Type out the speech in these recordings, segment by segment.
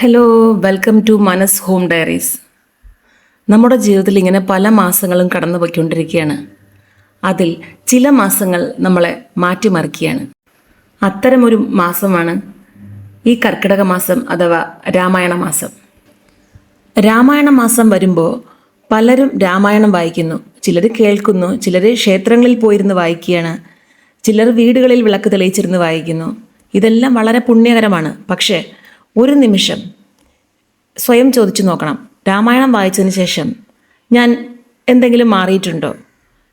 Hello, welcome to മനസ് home diaries. നമ്മുടെ ജീവിതത്തിൽ ഇങ്ങനെ പല മാസങ്ങളും കടന്നു പോയിക്കൊണ്ടിരിക്കുകയാണ്. അതിൽ ചില മാസങ്ങൾ നമ്മളെ മാറ്റിമറിക്കുകയാണ്. അത്തരമൊരു മാസമാണ് ഈ കർക്കിടക മാസം അഥവാ രാമായണ മാസം. രാമായണ മാസം വരുമ്പോൾ പലരും രാമായണം വായിക്കുന്നു. ചിലർ കേൾക്കുന്നു, ചിലർ ക്ഷേത്രങ്ങളിൽ പോയിരുന്ന് വായിക്കുകയാണ്, ചിലർ വീടുകളിൽ വിളക്ക് തെളിയിച്ചിരുന്ന് വായിക്കുന്നു. ഇതെല്ലാം വളരെ പുണ്യകരമാണ്. പക്ഷേ ഒരു നിമിഷം സ്വയം ചോദിച്ചു നോക്കണം, രാമായണം വായിച്ചതിന് ശേഷം ഞാൻ എന്തെങ്കിലും മാറിയിട്ടുണ്ടോ?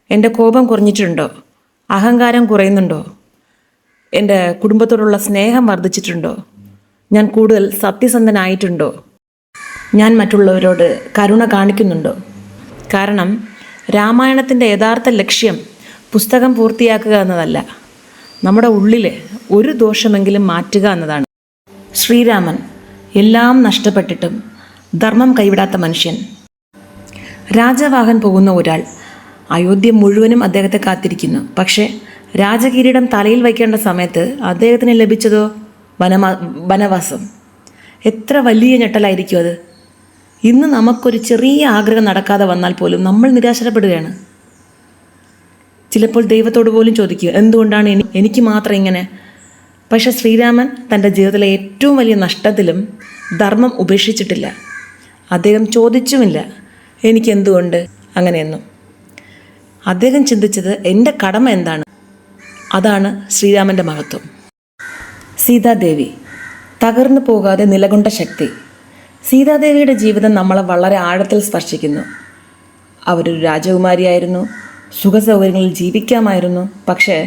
എൻ്റെ കോപം കുറഞ്ഞിട്ടുണ്ടോ? അഹങ്കാരം കുറയുന്നുണ്ടോ? എൻ്റെ കുടുംബത്തോടുള്ള സ്നേഹം വർദ്ധിച്ചിട്ടുണ്ടോ? ഞാൻ കൂടുതൽ സത്യസന്ധനായിട്ടുണ്ടോ? ഞാൻ മറ്റുള്ളവരോട് കരുണ കാണിക്കുന്നുണ്ടോ? കാരണം രാമായണത്തിൻ്റെ യഥാർത്ഥ ലക്ഷ്യം പുസ്തകം പൂർത്തിയാക്കുക എന്നതല്ല, നമ്മുടെ ഉള്ളിലെ ഒരു ദോഷമെങ്കിലും മാറ്റുക എന്നതാണ്. ശ്രീരാമൻ എല്ലാം നഷ്ടപ്പെട്ടിട്ടും ധർമ്മം കൈവിടാത്ത മനുഷ്യൻ. രാജവാഹൻ പോകുന്ന ഒരാൾ അയോധ്യ മുഴുവനും അദ്ദേഹത്തെ കാത്തിരിക്കുന്നു. പക്ഷേ രാജകിരീടം തലയിൽ വയ്ക്കേണ്ട സമയത്ത് അദ്ദേഹത്തിന് ലഭിച്ചതോ വനവാസം. എത്ര വലിയ ഞെട്ടലായിരിക്കും അത്. ഇന്ന് നമുക്കൊരു ചെറിയ ആഗ്രഹം നടക്കാതെ വന്നാൽ പോലും നമ്മൾ നിരാശപ്പെടുകയാണ്. ചിലപ്പോൾ ദൈവത്തോട് പോലും ചോദിക്കുക, എന്തുകൊണ്ടാണ് എനിക്ക് മാത്രം ഇങ്ങനെ? പക്ഷെ ശ്രീരാമൻ തൻ്റെ ജീവിതത്തിലെ ഏറ്റവും വലിയ നഷ്ടത്തിലും ധർമ്മം ഉപേക്ഷിച്ചിട്ടില്ല. അദ്ദേഹം ചോദിച്ചുമില്ല എനിക്ക് എന്തുകൊണ്ട് അങ്ങനെയെന്നും. അദ്ദേഹം ചിന്തിച്ചത് എൻ്റെ കടമ എന്താണ്. അതാണ് ശ്രീരാമൻ്റെ മഹത്വം. സീതാദേവി തകർന്നു പോകാതെ നിലകൊണ്ട ശക്തി. സീതാദേവിയുടെ ജീവിതം നമ്മളെ വളരെ ആഴത്തിൽ സ്പർശിക്കുന്നു. അവരൊരു രാജകുമാരിയായിരുന്നു, സുഖസൗകര്യങ്ങളിൽ ജീവിക്കാമായിരുന്നു. പക്ഷേ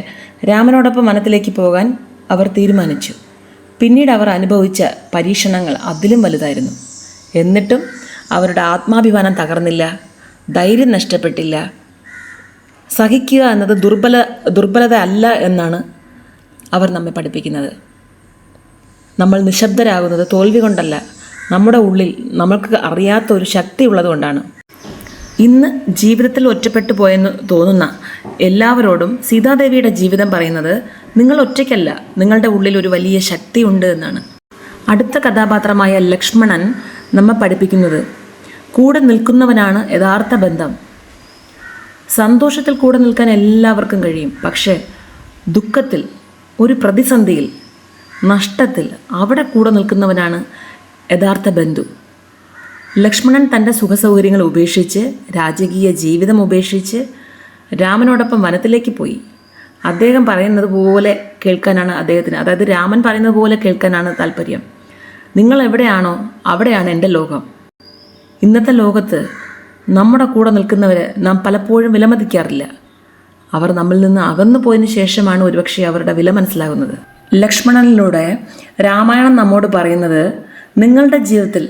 രാമനോടൊപ്പം വനത്തിലേക്ക് പോകാൻ അവർ തീരുമാനിച്ചു. പിന്നീട് അവർ അനുഭവിച്ച പരീക്ഷണങ്ങൾ അതിലും വലുതായിരുന്നു. എന്നിട്ടും അവരുടെ ആത്മാഭിമാനം തകർന്നില്ല, ധൈര്യം നഷ്ടപ്പെട്ടില്ല. സഹിക്കുക എന്നത് ദുർബലത അല്ല എന്നാണ് അവർ നമ്മെ പഠിപ്പിക്കുന്നത്. നമ്മൾ നിശബ്ദരാകുന്നത് തോൽവി കൊണ്ടല്ല, നമ്മുടെ ഉള്ളിൽ നമ്മൾക്ക് അറിയാത്ത ഒരു ശക്തി ഉള്ളതുകൊണ്ടാണ്. ഇന്ന് ജീവിതത്തിൽ ഒറ്റപ്പെട്ടു പോയെന്ന് തോന്നുന്ന എല്ലാവരോടും സീതാദേവിയുടെ ജീവിതം പറയുന്നത്, നിങ്ങൾ ഒറ്റയ്ക്കല്ല, നിങ്ങളുടെ ഉള്ളിൽ ഒരു വലിയ ശക്തി ഉണ്ട് എന്നാണ്. അടുത്ത കഥാപാത്രമായ ലക്ഷ്മണൻ നമ്മെ പഠിപ്പിക്കുന്നത്, കൂടെ നിൽക്കുന്നവനാണ് യഥാർത്ഥ ബന്ധം. സന്തോഷത്തിൽ കൂടെ നിൽക്കാൻ എല്ലാവർക്കും കഴിയും. പക്ഷേ ദുഃഖത്തിൽ, ഒരു പ്രതിസന്ധിയിൽ, നഷ്ടത്തിൽ അവിടെ കൂടെ നിൽക്കുന്നവനാണ് യഥാർത്ഥ ബന്ധു. ലക്ഷ്മണൻ തൻ്റെ സുഖസൗകര്യങ്ങൾ ഉപേക്ഷിച്ച്, രാജകീയ ജീവിതം ഉപേക്ഷിച്ച് രാമനോടൊപ്പം വനത്തിലേക്ക് പോയി. അദ്ദേഹം പറയുന്നത് പോലെ കേൾക്കാനാണ് അദ്ദേഹത്തിന്, അതായത് രാമൻ പറയുന്നത് പോലെ കേൾക്കാനാണ് താല്പര്യം. നിങ്ങൾ എവിടെയാണോ അവിടെയാണ് എൻ്റെ ലോകം. ഇന്നത്തെ ലോകത്ത് നമ്മുടെ കൂടെ നിൽക്കുന്നവരെ നാം പലപ്പോഴും വിലമതിക്കാറില്ല. അവർ നമ്മിൽ നിന്ന് അകന്നു പോയതിനു ശേഷമാണ് ഒരുപക്ഷെ അവരുടെ വില മനസ്സിലാകുന്നത്. ലക്ഷ്മണനിലൂടെ രാമായണം നമ്മോട് പറയുന്നത്, നിങ്ങളുടെ ജീവിതത്തിൽ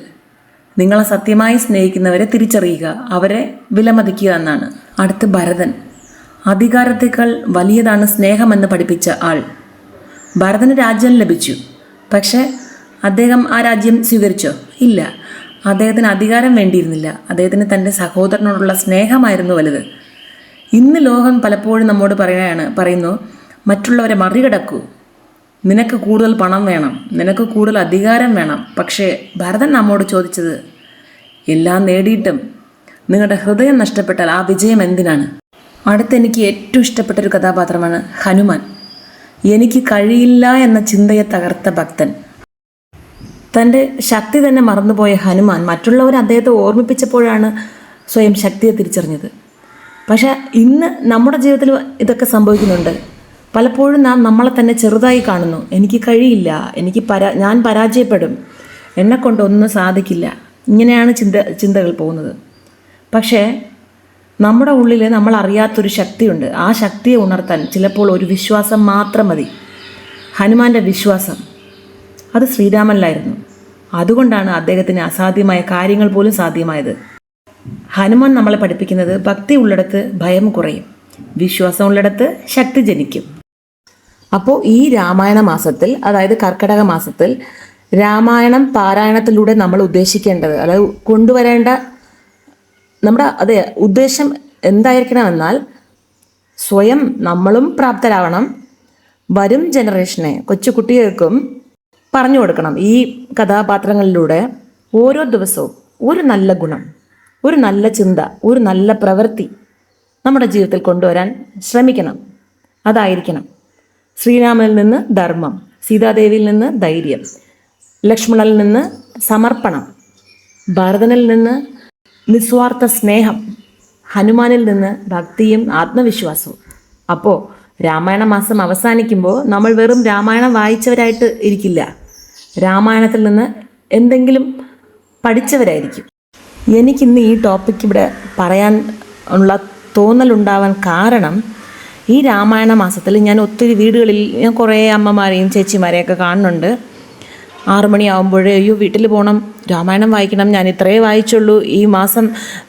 നിങ്ങളെ സത്യമായി സ്നേഹിക്കുന്നവരെ തിരിച്ചറിയുക, അവരെ വിലമതിക്കുക എന്നാണ്. അടുത്ത് ഭരതൻ. അധികാരത്തേക്കാൾ വലിയതാണ് സ്നേഹമെന്ന് പഠിപ്പിച്ച ആൾ. ഭരതന് രാജ്യം ലഭിച്ചു. പക്ഷേ അദ്ദേഹം ആ രാജ്യം സ്വീകരിച്ചോ? ഇല്ല. അദ്ദേഹത്തിന് അധികാരം വേണ്ടിയിരുന്നില്ല. അദ്ദേഹത്തിന് തൻ്റെ സഹോദരനോടുള്ള സ്നേഹമായിരുന്നു വലുത്. ഇന്ന് ലോകം പലപ്പോഴും നമ്മോട് പറയുന്നു, മറ്റുള്ളവരെ മറികടക്കൂ, നിനക്ക് കൂടുതൽ പണം വേണം, നിനക്ക് കൂടുതൽ അധികാരം വേണം. പക്ഷേ ഭരതൻ നമ്മോട് ചോദിച്ചത്, എല്ലാം നേടിയിട്ടും നിങ്ങളുടെ ഹൃദയം നഷ്ടപ്പെട്ടാൽ ആ വിജയം എന്തിനാണ്? അടുത്ത് എനിക്ക് ഏറ്റവും ഇഷ്ടപ്പെട്ടൊരു കഥാപാത്രമാണ് ഹനുമാൻ. എനിക്ക് കഴിയില്ല എന്ന ചിന്തയെ തകർത്ത ഭക്തൻ. തൻ്റെ ശക്തി തന്നെ മറന്നുപോയ ഹനുമാൻ മറ്റുള്ളവർ അദ്ദേഹത്തെ ഓർമ്മിപ്പിച്ചപ്പോഴാണ് സ്വയം ശക്തിയെ തിരിച്ചറിഞ്ഞത്. പക്ഷേ ഇന്ന് നമ്മുടെ ജീവിതത്തിൽ ഇതൊക്കെ സംഭവിക്കുന്നുണ്ട്. പലപ്പോഴും നാം നമ്മളെ തന്നെ ചെറുതായി കാണുന്നു. എനിക്ക് കഴിയില്ല, ഞാൻ പരാജയപ്പെടും, എന്നെക്കൊണ്ടൊന്നും സാധിക്കില്ല, ഇങ്ങനെയാണ് ചിന്തകൾ പോകുന്നത്. പക്ഷേ നമ്മുടെ ഉള്ളിൽ നമ്മൾ അറിയാത്തൊരു ശക്തിയുണ്ട്. ആ ശക്തിയെ ഉണർത്താൻ ചിലപ്പോൾ ഒരു വിശ്വാസം മാത്രം മതി. ഹനുമാൻ്റെ വിശ്വാസം അത് ശ്രീരാമനിലായിരുന്നു. അതുകൊണ്ടാണ് അദ്ദേഹത്തിന് അസാധ്യമായ കാര്യങ്ങൾ പോലും സാധ്യമായത്. ഹനുമാൻ നമ്മളെ പഠിപ്പിക്കുന്നത്, ഭക്തി ഉള്ളിടത്ത് ഭയം കുറയും, വിശ്വാസം ഉള്ളിടത്ത് ശക്തി ജനിക്കും. അപ്പോൾ ഈ രാമായണ മാസത്തിൽ, അതായത് കർക്കിടക മാസത്തിൽ രാമായണം പാരായണത്തിലൂടെ നമ്മൾ ഉദ്ദേശിക്കേണ്ടത്, അതായത് കൊണ്ടുവരേണ്ട നമ്മുടെ ഉദ്ദേശം എന്തായിരിക്കണമെന്നാൽ, സ്വയം നമ്മളും പ്രാപ്തരാവണം, വരും ജനറേഷനെ, കൊച്ചു കുട്ടികൾക്കും പറഞ്ഞു കൊടുക്കണം. ഈ കഥാപാത്രങ്ങളിലൂടെ ഓരോ ദിവസവും ഒരു നല്ല ഗുണം, ഒരു നല്ല ചിന്ത, ഒരു നല്ല പ്രവൃത്തി നമ്മുടെ ജീവിതത്തിൽ കൊണ്ടുവരാൻ ശ്രമിക്കണം. അതായിരിക്കണം ശ്രീരാമനിൽ നിന്ന് ധർമ്മം, സീതാദേവിയിൽ നിന്ന് ധൈര്യം, ലക്ഷ്മണനിൽ നിന്ന് സമർപ്പണം, ഭരതനിൽ നിന്ന് നിസ്വാർത്ഥ സ്നേഹം, ഹനുമാനിൽ നിന്ന് ഭക്തിയും ആത്മവിശ്വാസവും. അപ്പോൾ രാമായണ മാസം അവസാനിക്കുമ്പോൾ നമ്മൾ വെറും രാമായണം വായിച്ചവരായിട്ട് ഇരിക്കില്ല, രാമായണത്തിൽ നിന്ന് എന്തെങ്കിലും പഠിച്ചവരായിരിക്കും. എനിക്കിന്ന് ഈ ടോപ്പിക്ക് ഇവിടെ പറയാൻ ഉള്ള തോന്നലുണ്ടാവാൻ കാരണം, ഈ രാമായണ മാസത്തിൽ ഞാൻ ഒത്തിരി വീടുകളിൽ ഞാൻ കുറേ അമ്മമാരെയും ചേച്ചിമാരെയൊക്കെ കാണുന്നുണ്ട്. 6 മണിയാകുമ്പോഴേ അയ്യോ വീട്ടിൽ പോകണം, രാമായണം വായിക്കണം, ഞാൻ ഇത്രയേ വായിച്ചുള്ളൂ, ഈ മാസം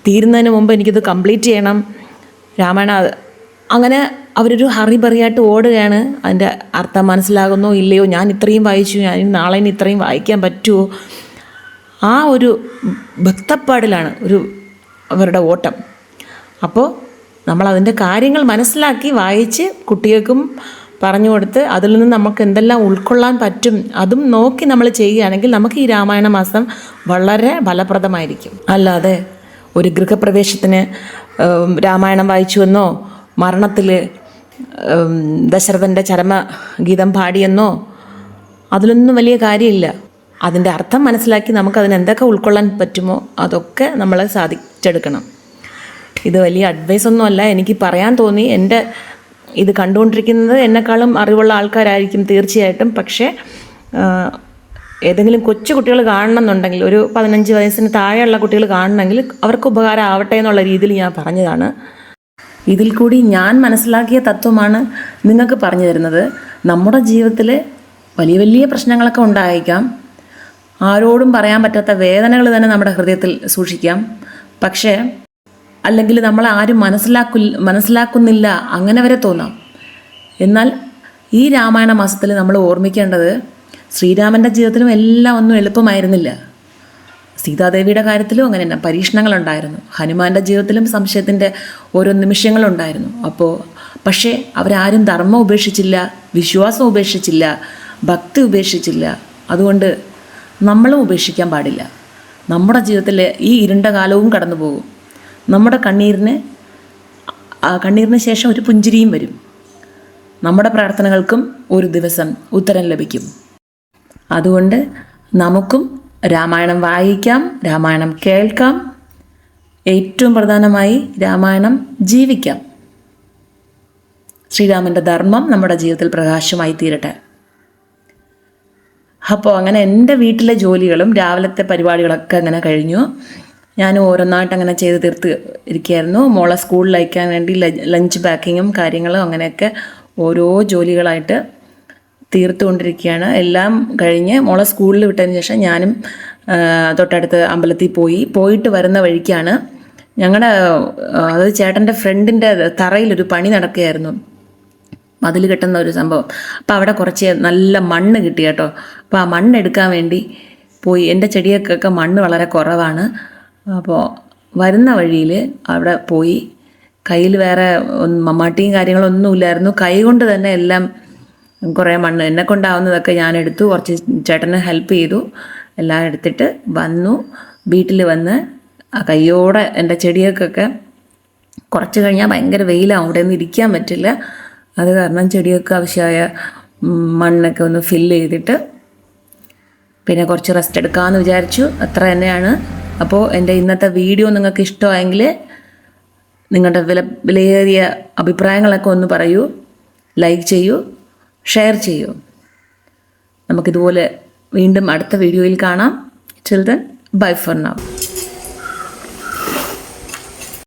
തീരുന്നതിന് മുമ്പ് എനിക്കിത് കംപ്ലീറ്റ് ചെയ്യണം, രാമായണം. അങ്ങനെ അവരൊരു ഹറിബറിയായിട്ട് ഓടുകയാണ്. അതിൻ്റെ അർത്ഥം മനസ്സിലാകുന്നോ ഇല്ലയോ, ഞാൻ ഇത്രയും വായിച്ചു, ഞാൻ നാളെ ഇനി ഇത്രയും വായിക്കാൻ പറ്റുമോ, ആ ഒരു ഭക്തപ്പാടിലാണ് അവരുടെ ഓട്ടം. അപ്പോൾ നമ്മളതിൻ്റെ കാര്യങ്ങൾ മനസ്സിലാക്കി വായിച്ച് കുട്ടികൾക്കും പറഞ്ഞു കൊടുത്ത് അതിൽ നിന്ന് നമുക്ക് എന്തെല്ലാം ഉൾക്കൊള്ളാൻ പറ്റും അതും നോക്കി നമ്മൾ ചെയ്യുകയാണെങ്കിൽ നമുക്ക് ഈ രാമായണ മാസം വളരെ ഫലപ്രദമായിരിക്കും. അല്ലാതെ ഒരു ഗൃഹപ്രവേശത്തിന് രാമായണം വായിച്ചുവെന്നോ, മരണത്തിൽ ദശരഥൻ്റെ ചരമഗീതം പാടിയെന്നോ അതിലൊന്നും വലിയ കാര്യമില്ല. അതിൻ്റെ അർത്ഥം മനസ്സിലാക്കി നമുക്കതിന് എന്തൊക്കെ ഉൾക്കൊള്ളാൻ പറ്റുമോ അതൊക്കെ നമ്മൾ സാധിച്ചെടുക്കണം. ഇത് വലിയ അഡ്വൈസൊന്നുമല്ല, എനിക്ക് പറയാൻ തോന്നി. എൻ്റെ ഇത് കണ്ടുകൊണ്ടിരിക്കുന്നത് എന്നെക്കാളും അറിവുള്ള ആൾക്കാരായിരിക്കും തീർച്ചയായിട്ടും. പക്ഷേ ഏതെങ്കിലും കൊച്ചു കുട്ടികൾ കാണണമെന്നുണ്ടെങ്കിൽ, ഒരു 15 വയസ്സിന് താഴെയുള്ള കുട്ടികൾ കാണണമെങ്കിൽ അവർക്ക് ഉപകാരം ആവട്ടെ എന്നുള്ള രീതിയിൽ ഞാൻ പറഞ്ഞതാണ്. ഇതിൽ കൂടി ഞാൻ മനസ്സിലാക്കിയ തത്വമാണ് നിങ്ങൾക്ക് പറഞ്ഞു തരുന്നത്. നമ്മുടെ ജീവിതത്തിൽ വലിയ വലിയ പ്രശ്നങ്ങളൊക്കെ ഉണ്ടായേക്കാം, ആരോടും പറയാൻ പറ്റാത്ത വേദനകൾ തന്നെ നമ്മുടെ ഹൃദയത്തിൽ സൂക്ഷിക്കാം. പക്ഷേ അല്ലെങ്കിൽ നമ്മൾ ആരും മനസ്സിലാക്കുന്നില്ല അങ്ങനെ വരെ തോന്നാം. എന്നാൽ ഈ രാമായണ മാസത്തിൽ നമ്മൾ ഓർമ്മിക്കേണ്ടത്, ശ്രീരാമൻ്റെ ജീവിതത്തിലും എല്ലാം ഒന്നും എളുപ്പമായിരുന്നില്ല. സീതാദേവിയുടെ കാര്യത്തിലും അങ്ങനെ തന്നെ പരീക്ഷണങ്ങളുണ്ടായിരുന്നു. ഹനുമാൻ്റെ ജീവിതത്തിലും സംശയത്തിൻ്റെ ഓരോ നിമിഷങ്ങളുണ്ടായിരുന്നു. പക്ഷേ അവരാരും ധർമ്മം ഉപേക്ഷിച്ചില്ല, വിശ്വാസം ഉപേക്ഷിച്ചില്ല, ഭക്തി ഉപേക്ഷിച്ചില്ല. അതുകൊണ്ട് നമ്മളും ഉപേക്ഷിക്കാൻ പാടില്ല. നമ്മുടെ ജീവിതത്തിൽ ഈ ഇരുണ്ട കാലവും കടന്നു പോകും. നമ്മുടെ കണ്ണീരിന് ശേഷം ഒരു പുഞ്ചിരിയും വരും. നമ്മുടെ പ്രാർത്ഥനകൾക്കും ഒരു ദിവസം ഉത്തരം ലഭിക്കും. അതുകൊണ്ട് നമുക്കും രാമായണം വായിക്കാം, രാമായണം കേൾക്കാം, ഏറ്റവും പ്രധാനമായി രാമായണം ജീവിക്കാം. ശ്രീരാമൻ്റെ ധർമ്മം നമ്മുടെ ജീവിതത്തിൽ പ്രകാശമായി തീരട്ടെ. അപ്പോൾ അങ്ങനെ എൻ്റെ വീട്ടിലെ ജോലികളും രാവിലത്തെ പരിപാടികളൊക്കെ അങ്ങനെ കഴിഞ്ഞു. ഞാൻ ഓരോന്നായിട്ട് അങ്ങനെ ചെയ്ത് തീർത്ത് ഇരിക്കുകയായിരുന്നു. മോളെ സ്കൂളിൽ അയക്കാൻ വേണ്ടി ലഞ്ച് പാക്കിങ്ങും കാര്യങ്ങളും അങ്ങനെയൊക്കെ ഓരോ ജോലികളായിട്ട് തീർത്തുകൊണ്ടിരിക്കുകയാണ്. എല്ലാം കഴിഞ്ഞ് മോളെ സ്കൂളിൽ വിട്ടതിന് ശേഷം ഞാനും തൊട്ടടുത്ത് അമ്പലത്തിൽ പോയിട്ട് വരുന്ന വഴിക്കാണ് അത് ചേട്ടൻ്റെ ഫ്രണ്ടിൻ്റെ തറയിലൊരു പണി നടക്കുകയായിരുന്നു, മതിൽ കെട്ടുന്ന ഒരു സംഭവം. അപ്പോൾ അവിടെ കുറച്ച് നല്ല മണ്ണ് കിട്ടി കേട്ടോ. അപ്പോൾ ആ മണ്ണ് എടുക്കാൻ വേണ്ടി പോയി. എൻ്റെ ചെടിയൊക്കെ മണ്ണ് വളരെ കുറവാണ്. അപ്പോൾ വരുന്ന വഴിയിൽ അവിടെ പോയി, കയ്യിൽ വേറെ മമ്മാട്ടിയും കാര്യങ്ങളൊന്നുമില്ലായിരുന്നു, കൈ കൊണ്ട് തന്നെ എല്ലാം കുറേ മണ്ണ് എന്നെ കൊണ്ടാവുന്നതൊക്കെ ഞാൻ എടുത്തു. കുറച്ച് ചേട്ടനെ ഹെൽപ്പ് ചെയ്തു. എല്ലാം എടുത്തിട്ട് വന്നു. വീട്ടിൽ വന്ന് ആ കയ്യോടെ എൻ്റെ ചെടിയൊക്കെ കുറച്ച് കഴിഞ്ഞാൽ ഭയങ്കര വെയിലാവും, അവിടെ ഒന്നും ഇരിക്കാൻ പറ്റില്ല. അത് കാരണം ചെടിയൊക്കെ ആവശ്യമായ മണ്ണൊക്കെ ഒന്ന് ഫില്ല് ചെയ്തിട്ട് പിന്നെ കുറച്ച് റെസ്റ്റ് എടുക്കാമെന്ന് വിചാരിച്ചു. അത്ര തന്നെയാണ്. അപ്പോൾ എൻ്റെ ഇന്നത്തെ വീഡിയോ നിങ്ങൾക്ക് ഇഷ്ടമായെങ്കിൽ നിങ്ങളുടെ വിലയേറിയ അഭിപ്രായങ്ങളൊക്കെ ഒന്ന് പറയൂ, ലൈക്ക് ചെയ്യൂ, ഷെയർ ചെയ്യൂ. നമുക്കിതുപോലെ വീണ്ടും അടുത്ത വീഡിയോയിൽ കാണാം. Till then, bye for now.